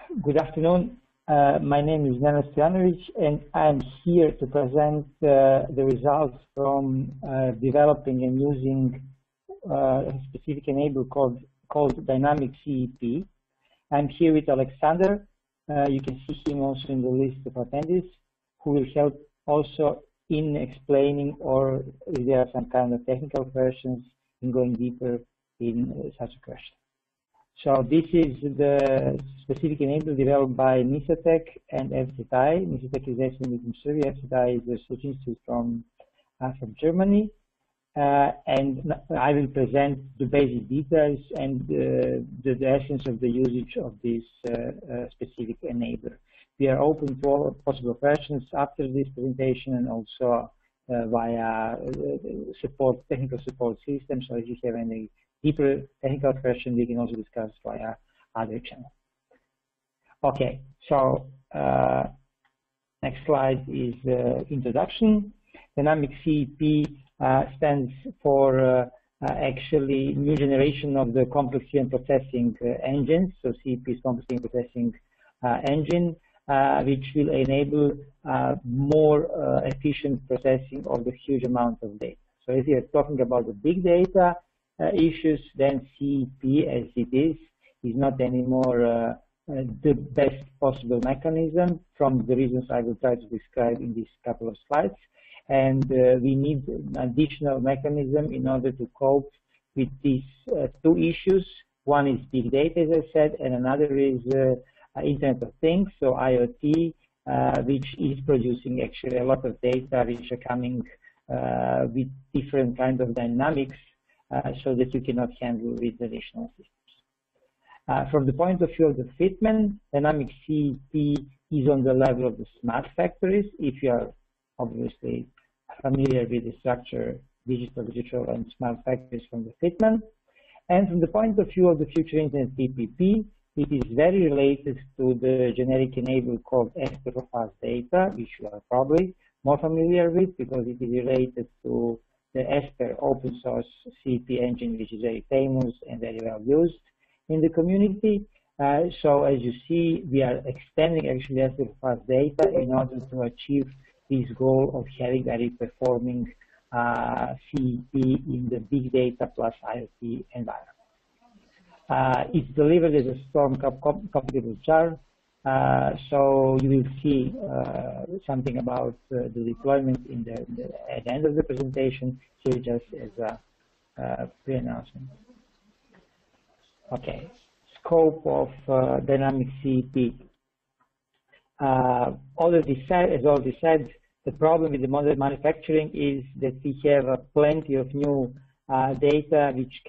Good afternoon. My name is Nenad Stojanovic, and I'm here to present the results from developing and using a specific enabler called Dynamic CEP. I'm here with Alexander. You can see him also in the list of attendees, who will help also in explaining, or if there are some kind of technical questions, in going deeper in such a question. So this is the specific enabler developed by MISATEC and FZI. MISATEC is actually in Missouri. FZI is a research institute from Germany. And I will present the basic details and the essence of the usage of this specific enabler. We are open for possible questions after this presentation and also via technical support systems. So if you have any deeper technical question, we can also discuss via other channels. Okay, so next slide is introduction. Dynamic CEP stands for actually new generation of the complex and processing engines. So CEP is complex and processing engine, which will enable more efficient processing of the huge amount of data. So if you're talking about the big data issues, then CEP as it is not anymore the best possible mechanism from the reasons I will try to describe in these couple of slides. And we need an additional mechanism in order to cope with these two issues. One is big data, as I said, and another is Internet of Things, so IoT, which is producing actually a lot of data which are coming with different kinds of dynamics, so that you cannot handle with traditional systems. From the point of view of the FITMAN, Dynamic CEP is on the level of the smart factories. If you are obviously familiar with the structure, digital, and smart factories from the FITMAN. And from the point of view of the future Internet PPP, it is very related to the generic enabler called Esper4FastData, which you are probably more familiar with because it is related to the Esper open source CEP engine, which is very famous and very well used in the community. So as you see, we are extending actually Esper4FastData in order to achieve this goal of having very performing CEP in the big data plus IoT environment. It's delivered as a storm compatible jar. So you will see something about the deployment at the end of the presentation, here just as a pre-announcement. Okay, scope of Dynamic CEP. As already said, the problem with the model manufacturing is that we have plenty of new data which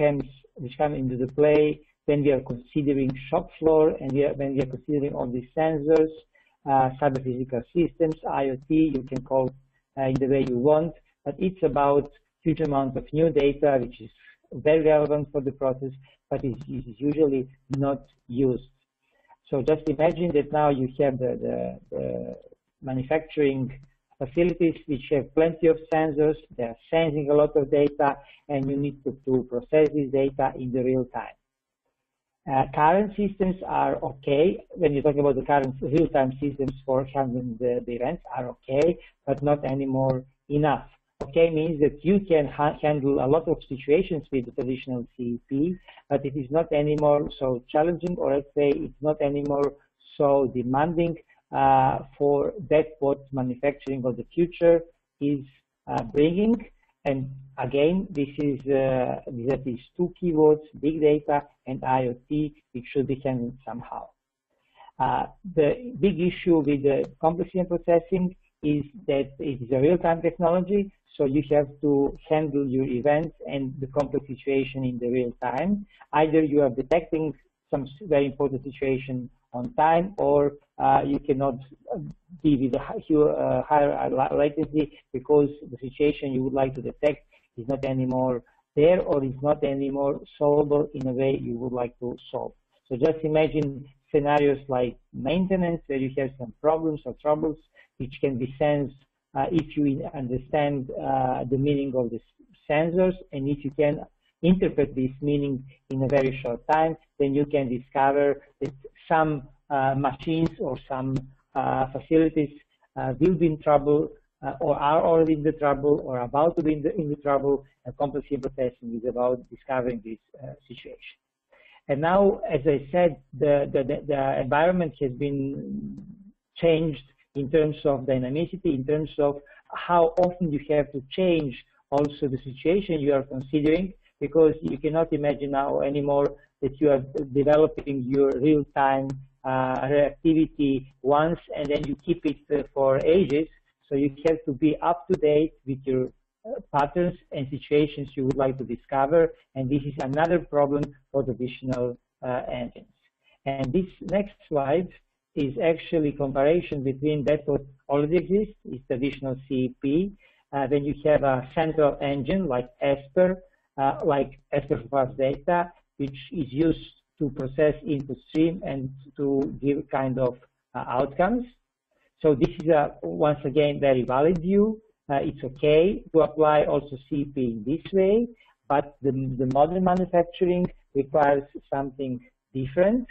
come into the play when we are considering shop floor and when we are considering all these sensors, cyber physical systems, IoT, you can call in the way you want, but it's about huge amount of new data which is very relevant for the process, but is usually not used. So just imagine that now you have the manufacturing facilities which have plenty of sensors, they are sensing a lot of data, and you need to process this data in the real time. Current systems are okay. When you talk about the current real-time systems for handling the events are okay, but not anymore enough. Okay means that you can handle a lot of situations with the traditional CEP, but it is not anymore so challenging, or let's say it's not anymore so demanding for that what manufacturing of the future is bringing. And again, this is these two keywords, big data and IoT, which should be handled somehow. The big issue with the complexity and processing is that it is a real-time technology, so you have to handle your events and the complex situation in the real time. Either you are detecting some very important situation on time, or you cannot be with a higher latency because the situation you would like to detect is not anymore there, or is not anymore solvable in a way you would like to solve. So just imagine scenarios like maintenance, where you have some problems or troubles which can be sensed if you understand the meaning of the sensors, and if you can interpret this meaning in a very short time, then you can discover that some machines or some facilities will be in trouble or are already in the trouble or about to be in the trouble, and complex field processing is about discovering this situation. And now, as I said, the environment has been changed in terms of dynamicity, in terms of how often you have to change also the situation you are considering, because you cannot imagine now anymore that you are developing your real-time reactivity once and then you keep it for ages. So you have to be up to date with your patterns and situations you would like to discover, and this is another problem for traditional engines. And this next slide is actually comparison between that what already exists, is traditional CEP. Then you have a central engine like Esper, like Esper4FastData, which is used to process input stream and to give kind of outcomes. So this is a, once again, very valid view. It's okay to apply also CEP in this way, but the modern manufacturing requires something different.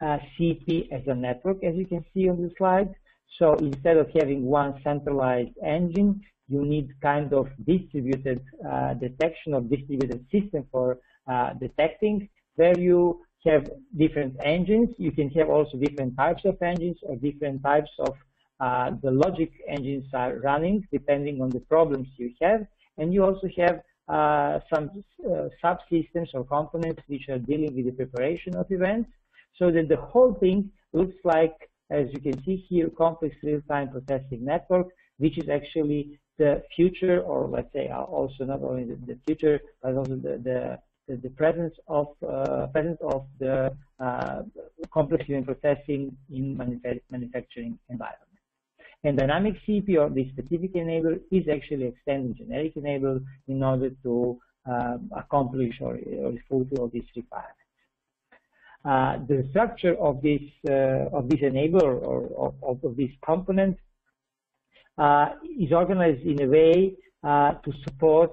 CEP as a network, as you can see on the slide. So instead of having one centralized engine, you need kind of distributed detection or distributed system for detecting, where you have different engines. You can have also different types of engines or different types of the logic engines are running depending on the problems you have. And you also have some subsystems or components which are dealing with the preparation of events, so that the whole thing looks like, as you can see here, complex real-time processing network, which is actually the future, or let's say also not only the future, but also the presence of the complex event processing in manufacturing environment. And Dynamic CEP, or the specific enabler, is actually extending generic enabler in order to accomplish or fulfill these requirements. The structure of this enabler or of this component is organized in a way to support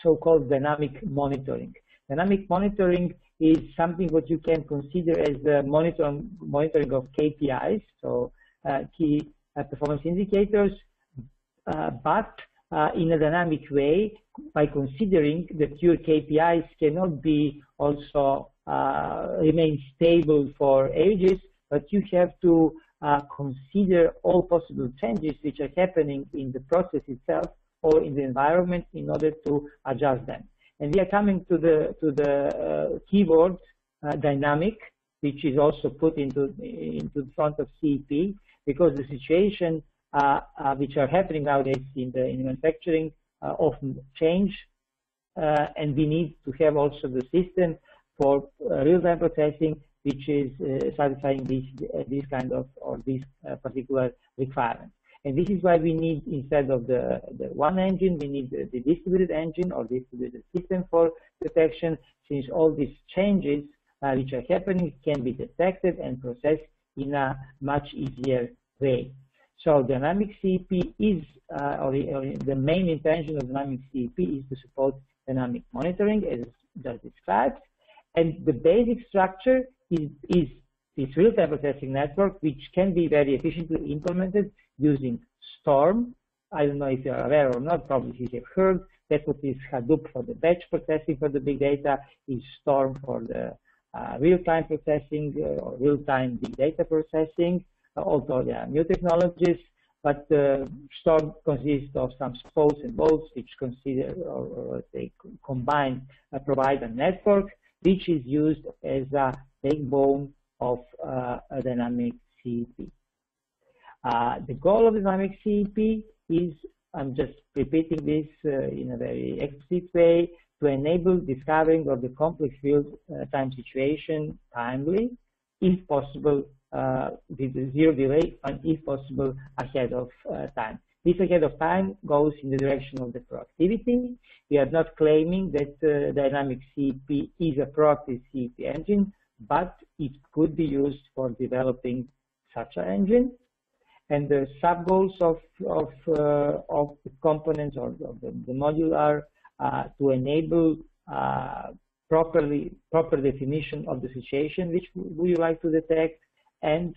so-called dynamic monitoring. Dynamic monitoring is something what you can consider as the monitoring of KPIs, so key performance indicators, but in a dynamic way, by considering that your KPIs cannot be also remain stable for ages, but you have to consider all possible changes which are happening in the process itself or in the environment in order to adjust them. And we are coming to the keyword dynamic, which is also put into the front of CEP, because the situation which are happening nowadays in manufacturing often change, and we need to have also the system for real-time processing, which is satisfying this kind of or this particular requirement. And this is why we need, instead of the one engine, we need the distributed engine or distributed system for detection, since all these changes which are happening can be detected and processed in a much easier way. So Dynamic CEP is, or the main intention of Dynamic CEP is to support dynamic monitoring, as just described. And the basic structure is this real-time processing network, which can be very efficiently implemented using Storm. I don't know if you're aware or not, probably you have heard. That's what is Hadoop for the batch processing for the big data, is Storm for the real-time processing or real-time big data processing. Although there are new technologies, but Storm consists of some spokes and bolts which consider or they combine provide a network which is used as a backbone of a dynamic CEP. The goal of dynamic CEP is, I'm just repeating this in a very explicit way, to enable discovering of the complex real-time situation timely, if possible with zero delay, and if possible ahead of time. This ahead of time goes in the direction of the proactivity. We are not claiming that Dynamic CEP is a proactive CEP engine, but it could be used for developing such an engine. And the sub-goals of the components or the module are to enable proper definition of the situation which we like to detect, and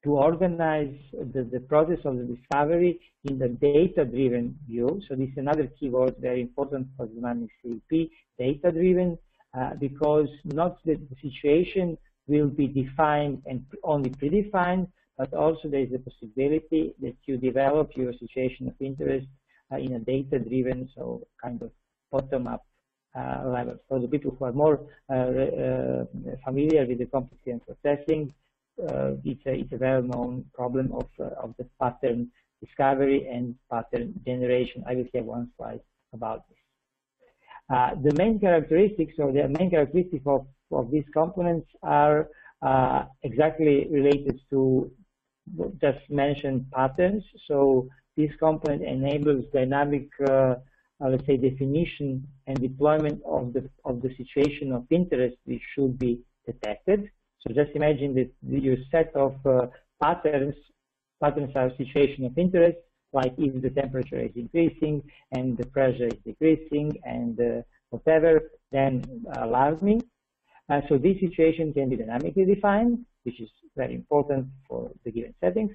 to organize the process of the discovery in the data-driven view. So this is another keyword very important for Dynamic CEP, data-driven, because not the situation will be defined and only predefined, but also there is a possibility that you develop your situation of interest in a data-driven, so kind of bottom-up level. For the people who are more familiar with the complexity and processing, it's a well-known problem of the pattern discovery and pattern generation. I will have one slide about this. The main characteristics, or the main characteristics of these components are exactly related to just mentioned patterns. So this component enables dynamic, let's say, definition and deployment of the situation of interest which should be detected. So just imagine that your set of patterns are situation of interest, like if the temperature is increasing and the pressure is decreasing and whatever, then alarming. So this situation can be dynamically defined, which is very important for the given settings.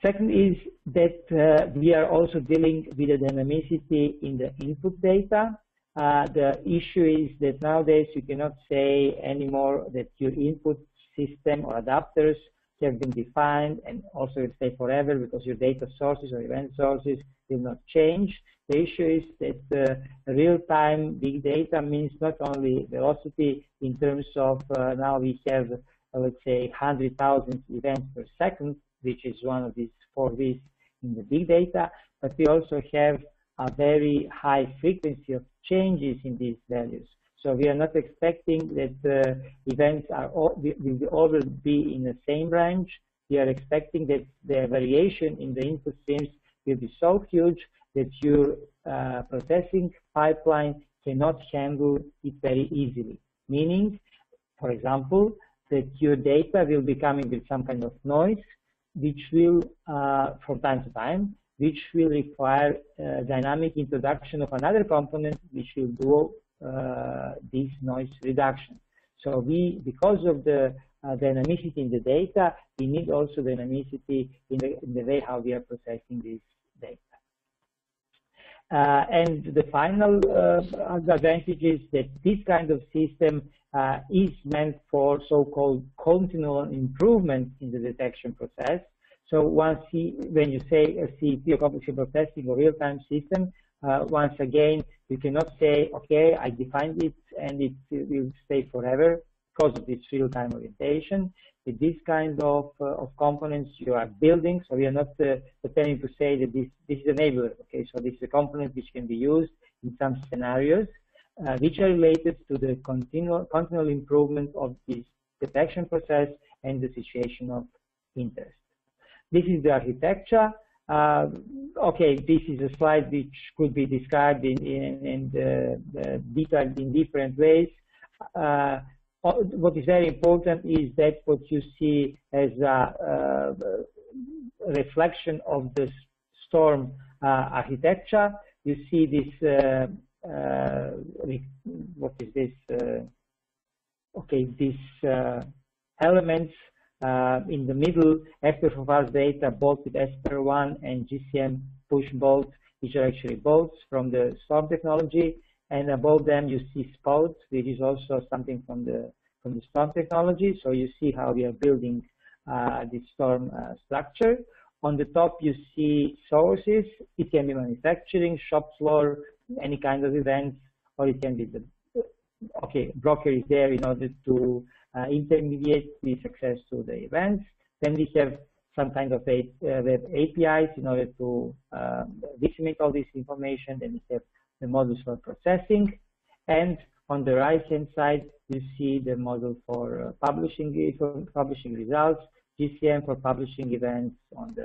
Second is that we are also dealing with the dynamicity in the input data. The issue is that nowadays you cannot say anymore that your input system or adapters have been defined and also will stay forever because your data sources or event sources will not change. The issue is that real-time big data means not only velocity in terms of now we have, let's say, 100,000 events per second, which is one of these 4 V's in the big data, but we also have a very high frequency of changes in these values. So we are not expecting that events will always be in the same range. We are expecting that the variation in the input streams will be so huge that your processing pipeline cannot handle it very easily. Meaning, for example, that your data will be coming with some kind of noise, which will, from time to time, which will require dynamic introduction of another component which will do this noise reduction. So because of the dynamicity in the data, we need also dynamicity in the way how we are processing this data. And the final advantage is that this kind of system is meant for so-called continual improvement in the detection process. So when you say a CEP or complexity processing or real-time system, once again, you cannot say, okay, I defined it and it will stay forever because of this real-time orientation. With this kind of components you are building, so we are not pretending to say that this is an enabler. Okay, so this is a component which can be used in some scenarios which are related to the continual improvement of this detection process and the situation of interest. This is the architecture. Okay, this is a slide which could be described in detailed in different ways. What is very important is that what you see as a reflection of the storm architecture. You see this, what is this? Okay, these elements in the middle, Esper4FastData both with Esper1 and GCM push bolts, which are actually bolts from the storm technology. And above them you see spouts, which is also something from the storm technology. So you see how we are building the storm structure. On the top you see sources. It can be manufacturing, shop floor, any kind of events, or it can be the broker is there in order to intermediate the access to the events. Then we have some kind of web APIs in order to disseminate all this information. Then we have the models for processing, and on the right-hand side you see the model for publishing results, GCM for publishing events on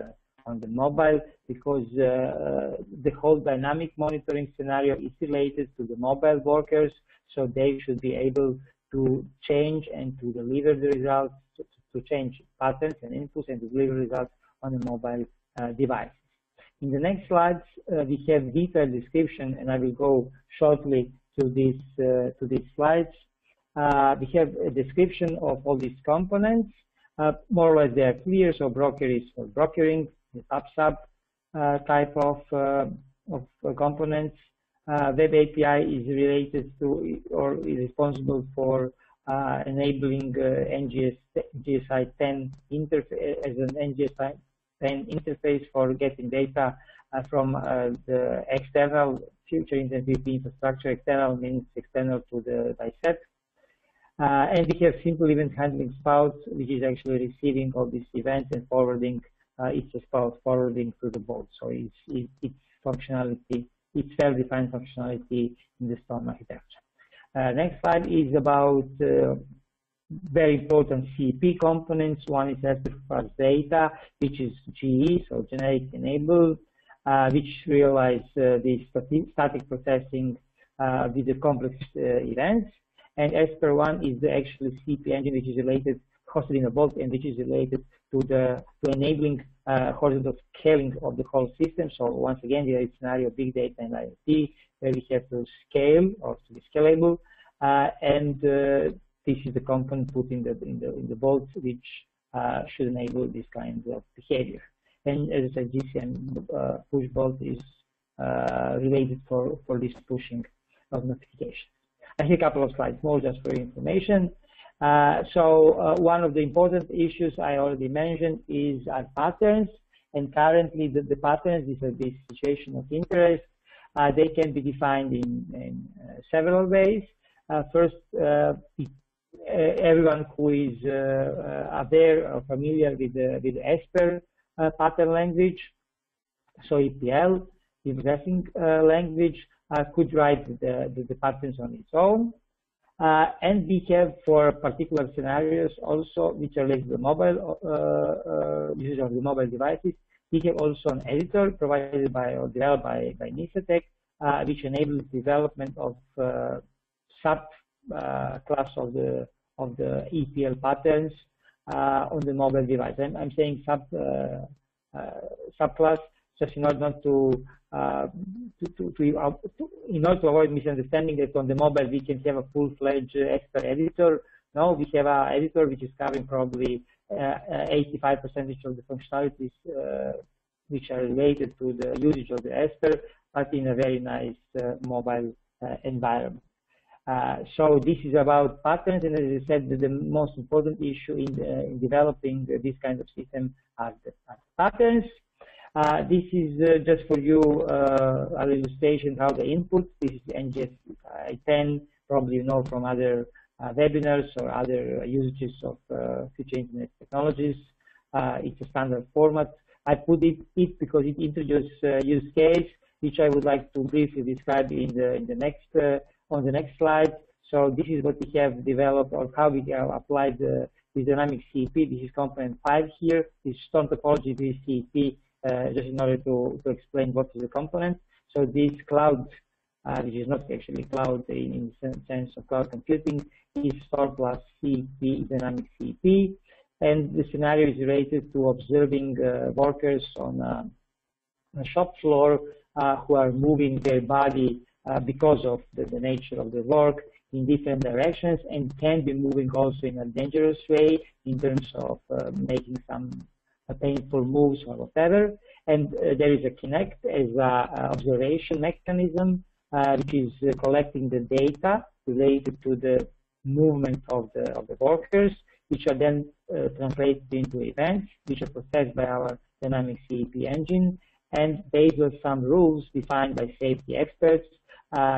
the mobile, because the whole dynamic monitoring scenario is related to the mobile workers, so they should be able to change and to deliver the results, to change patterns and inputs and to deliver results on a mobile device. In the next slides, we have detailed description, and I will go shortly to these slides. We have a description of all these components. More or less they are clear, so broker is for brokering, the sub type of components. Web API is related to or is responsible for enabling NGSI 10 interface as an NGSI 10 interface for getting data from the external future Internet PPP infrastructure. External means external to the DyCEP. And we have simple event handling spout, which is actually receiving all these events and forwarding. It's a spout forwarding to the board. So it's functionality, it's self-defined functionality in the Storm architecture. Next slide is about very important CEP components. One is Esper4FastData, which is GE, so Generic Enabler, which realize the static processing with the complex events. And Esper1 is the actual CEP engine, which is related, hosted in a vault, and which is related to enabling horizontal scaling of the whole system. So once again, there is a scenario of big data and IoT, where we have to scale or to be scalable, and this is the component put in the vault, which should enable this kind of behavior. And as I said, GCM push vault is related for this pushing of notifications. I have a couple of slides more just for information. So one of the important issues I already mentioned is our patterns, and currently the patterns, these are this situation of interest. They can be defined in several ways. First, everyone who is aware or familiar with the Esper pattern language, so EPL, the addressing language, could write the patterns on its own. And we have for particular scenarios also, which are related to the mobile usage of the mobile devices, we have also an editor provided by or developed by Nisatec, which enables development of sub-class of the EPL patterns on the mobile device. I'm saying subclass just in order not to in order to avoid misunderstanding that on the mobile we can have a full-fledged Esper editor. No, we have an editor which is covering probably 85% of the functionalities which are related to the usage of the Esper, but in a very nice mobile environment. So this is about patterns, and as I said, the most important issue in developing this kind of system are the patterns. This is just for you an illustration how the input. This is NGSI 10, probably you know from other webinars or other usages of future internet technologies. It's a standard format. I put it because it introduces use case, which I would like to briefly describe in the next on the next slide. So this is what we have developed, or how we have applied the Dynamic CEP. This is component 5 here. This storm topology, this CEP, just in order to explain what is the component. So this cloud, which is not actually cloud in the sense of cloud computing, is storm plus CEP, Dynamic CEP. And the scenario is related to observing workers on a shop floor who are moving their body because of the nature of the work in different directions, and can be moving also in a dangerous way in terms of making some painful moves or whatever. And there is a Kinect as an observation mechanism, which is collecting the data related to the movement of the workers, which are then translated into events, which are processed by our Dynamic CEP engine. And based on some rules defined by safety experts,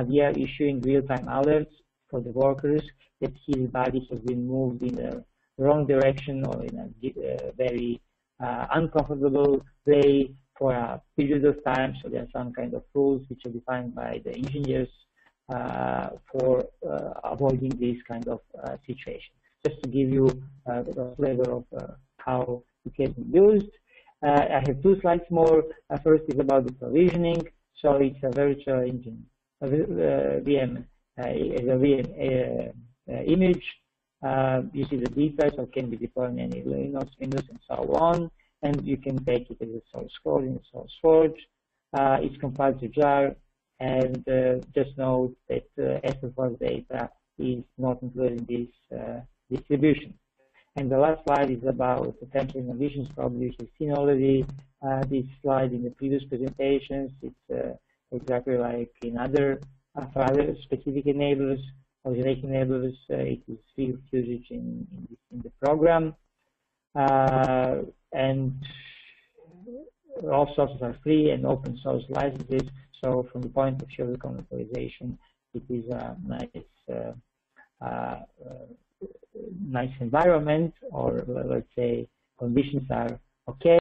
we are issuing real-time alerts for the workers that his body has been moved in the wrong direction or in a very uncomfortable way for a period of time. So there are some kind of rules which are defined by the engineers for avoiding these kind of situations. Just to give you a flavor of how it can be used. I have 2 slides more. First is about the provisioning. So it's a virtual engine, a VM, as a VM image. You see the details, so it can be deployed in any Linux, Windows, and so on. And you can take it as a source code in the source forge. It's compiled to jar, and just note that Esper4FastData is not included in this distribution. And the last slide is about potential innovations. Probably you've seen already this slide in the previous presentations. It's exactly like in other specific enablers or generic enablers. It is free of usage in the program. And all sources are free and open source licenses. So from the point of view of the commercialization, it is a nice environment, or let's say conditions are okay.